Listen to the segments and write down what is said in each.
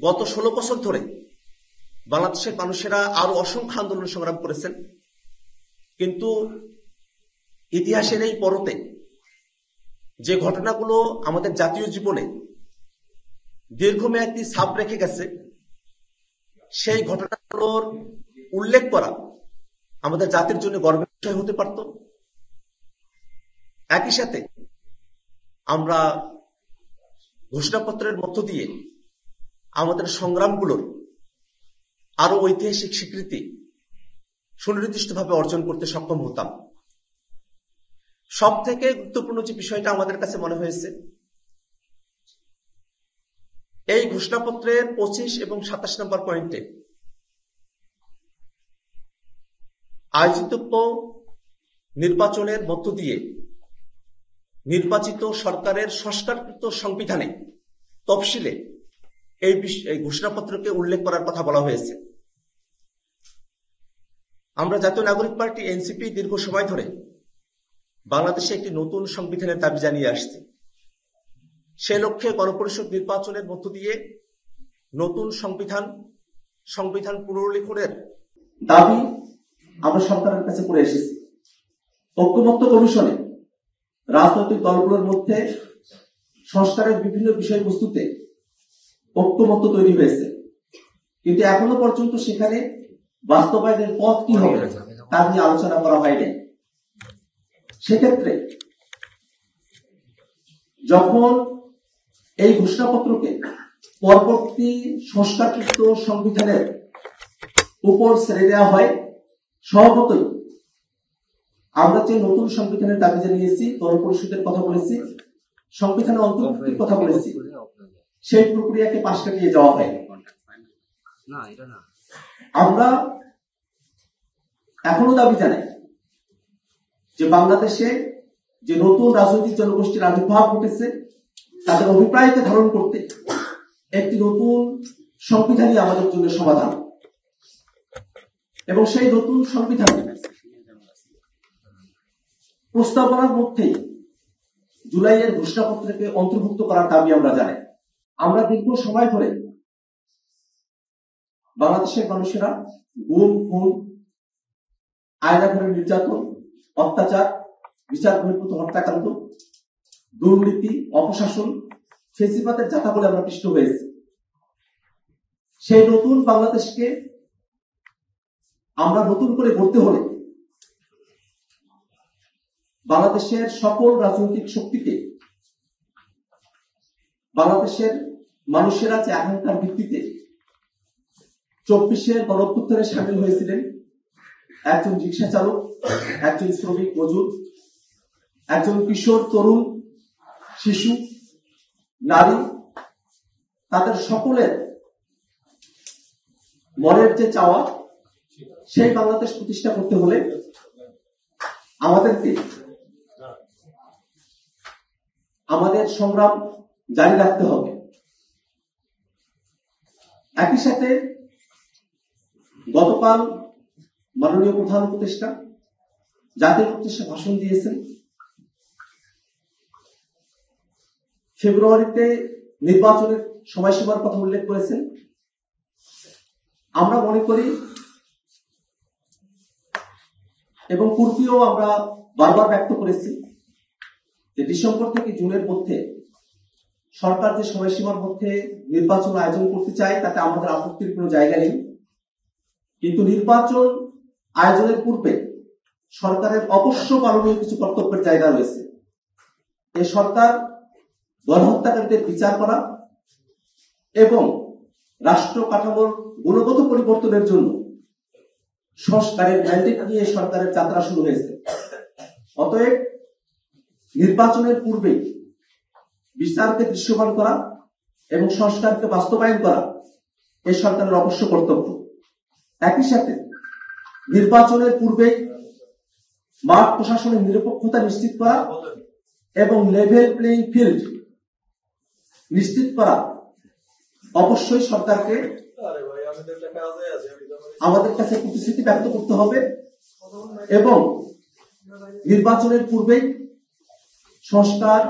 গত 16 বছর ধরে বাংলাদেশের মানুষেরা আরো অসংখ্য আন্দোলন সংগ্রাম করেছেন, কিন্তু ইতিহাসের এই পরতে যে ঘটনাগুলো আমাদের জাতীয় জীবনে দীর্ঘমেয়াদী ছাপ রেখে গেছে, সেই ঘটনাগুলোর উল্লেখ করা আমাদের জাতির জন্য গর্বের বিষয় হতে পারত। একই সাথে আমরা ঘোষণাপত্রের মধ্য দিয়ে আমাদের সংগ্রামগুলোর আরো ঐতিহাসিক স্বীকৃতি সুনির্দিষ্টভাবে অর্জন করতে সক্ষম হতাম। সব থেকে গুরুত্বপূর্ণ যে বিষয়টা আমাদের কাছে মনে হয়েছে, এই ঘোষণাপত্রের 25 এবং 27 নম্বর পয়েন্টে আয়োজিতব্য নির্বাচনের মধ্য দিয়ে নির্বাচিত সরকারের সংস্কারকৃত সংবিধানে তফসিলে এই ঘোষণাপত্রকে উল্লেখ করার কথা বলা হয়েছে। আমরা জাতীয় নাগরিক পার্টি এনসিপি দীর্ঘ সময় ধরে বাংলাদেশে একটি নতুন সংবিধানের দাবি জানিয়ে আসছে। সে লক্ষ্যে গণপরিষদ নির্বাচনের মধ্য দিয়ে নতুন সংবিধান পুনর্লিখনের দাবি আমরা সরকারের কাছে করে এসেছি। ঐক্যমত্য কমিশনে রাজনৈতিক দলগুলোর মধ্যে সংস্কারের বিভিন্ন বিষয়বস্তুতে ঐক্যমত্য তৈরি হয়েছে, কিন্তু এখনো পর্যন্ত সেখানে বাস্তবায়নের পথ কি হবে তা নিয়ে আলোচনা করা হয়নি। সেক্ষেত্রে যখন এই ঘোষণাপত্রকে পরবর্তী সংস্কারকৃত সংবিধানের উপর ছেড়ে দেওয়া হয়, স্বভাবতই আমরা যে নতুন সংবিধানের দাবি জানিয়েছি, গণপরিষদের কথা বলেছি, সংবিধানের অন্তর্ভুক্তির কথা বলেছি, সেই প্রক্রিয়াকে পাশ কাটিয়ে যাওয়া হয়। আমরা এখনো দাবি জানাই যে বাংলাদেশে যে নতুন রাজনৈতিক জনগোষ্ঠীর আবির্ভাব ঘটেছে, তাদের অভিপ্রায়কে ধারণ করতে একটি নতুন সংবিধানই আমাদের জন্য সমাধান, এবং সেই নতুন সংবিধান প্রস্তাবনার মধ্যেই জুলাইয়ের ঘোষণাপত্রকে অন্তর্ভুক্ত করার দাবি আমরা জানাই। আমরা দীর্ঘ সময় ধরে বাংলাদেশের মানুষেরা গুম, খুন, আয়নাঘরে নির্যাতন, অত্যাচার, বিচার বহির্ভূত হত্যাকাণ্ড, দুর্নীতি, অপশাসন, ফেসিবাদের যাতা বলে আমরা পিষ্ট হয়েছি। সেই নতুন বাংলাদেশকে আমরা নতুন করে গড়তে হলে বাংলাদেশের সকল রাজনৈতিক শক্তিকে, বাংলাদেশের মানুষেরা যে আকাঙ্ক্ষার ভিত্তিতে 24-এর গণঅভ্যুত্থানে সামিল হয়েছিলেন, একজন রিক্সা চালক, একজন শ্রমিক মজুর, একজন কিশোর, তরুণ, শিশু, নারী, তাদের সকলের মনের যে চাওয়া, সেই বাংলাদেশ প্রতিষ্ঠা করতে হলে আমাদেরকে আমাদের সংগ্রাম জারি রাখতে হবে। একই সাথে গতকাল মাননীয় প্রধান উপদেষ্টা জাতির উদ্দেশ্যে ভাষণ দিয়েছেন। ফেব্রুয়ারিতে নির্বাচনের সময়সীমার কথা উল্লেখ করেছেন। আমরা মনে করি, এবং পূর্বেও আমরা বারবার ব্যক্ত করেছি, যে ডিসেম্বর থেকে জুনের মধ্যে সরকার যে সময়সীমার মধ্যে নির্বাচন আয়োজন করতে চায় তাতে আমাদের আপত্তির কোনো জায়গা নেই, কিন্তু নির্বাচন আয়োজনের পূর্বে সরকারের অবশ্য পালনীয় কিছু কর্তব্যের জায়গা রয়েছে। এই সরকার গণহত্যাকারীদের বিচার করা এবং রাষ্ট্র কাঠামোর গুণগত পরিবর্তনের জন্য সংস্কারের ম্যান্ডেট নিয়ে সরকারের যাত্রা শুরু হয়েছে। অতএব নির্বাচনের পূর্বে বিচারকে দৃশ্যমান করা এবং সংস্কারকে বাস্তবায়ন করা এই সরকারের অবশ্য কর্তব্য। একই সাথে নির্বাচনের পূর্বে মাঠ প্রশাসনের নিরপেক্ষতা নিশ্চিত করা এবং লেভেল প্লেইং ফিল্ড নিশ্চিত করা অবশ্যই সরকারকে আমাদের কাছে প্রতিশ্রুতি ব্যক্ত করতে হবে, এবং নির্বাচনের পূর্বেই সংস্কার,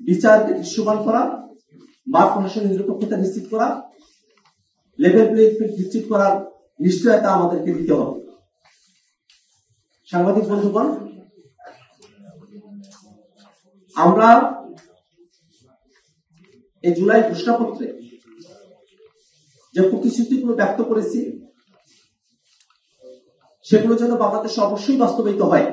বিচারকে দৃশ্যমান করা, মাঠ প্রশাসনের নিরপেক্ষতা নিশ্চিত করা লেভেল প্লেইং ফিল্ড নিশ্চিত করার নিশ্চয়তা আমাদেরকে দিতে হবে। সাংবাদিক বন্ধুগণ, আমরা এই জুলাই ঘোষণাপত্রে যে প্রতিশ্রুতিগুলো ব্যক্ত করেছি সেগুলো যেন বাংলাদেশে অবশ্যই বাস্তবায়িত হয়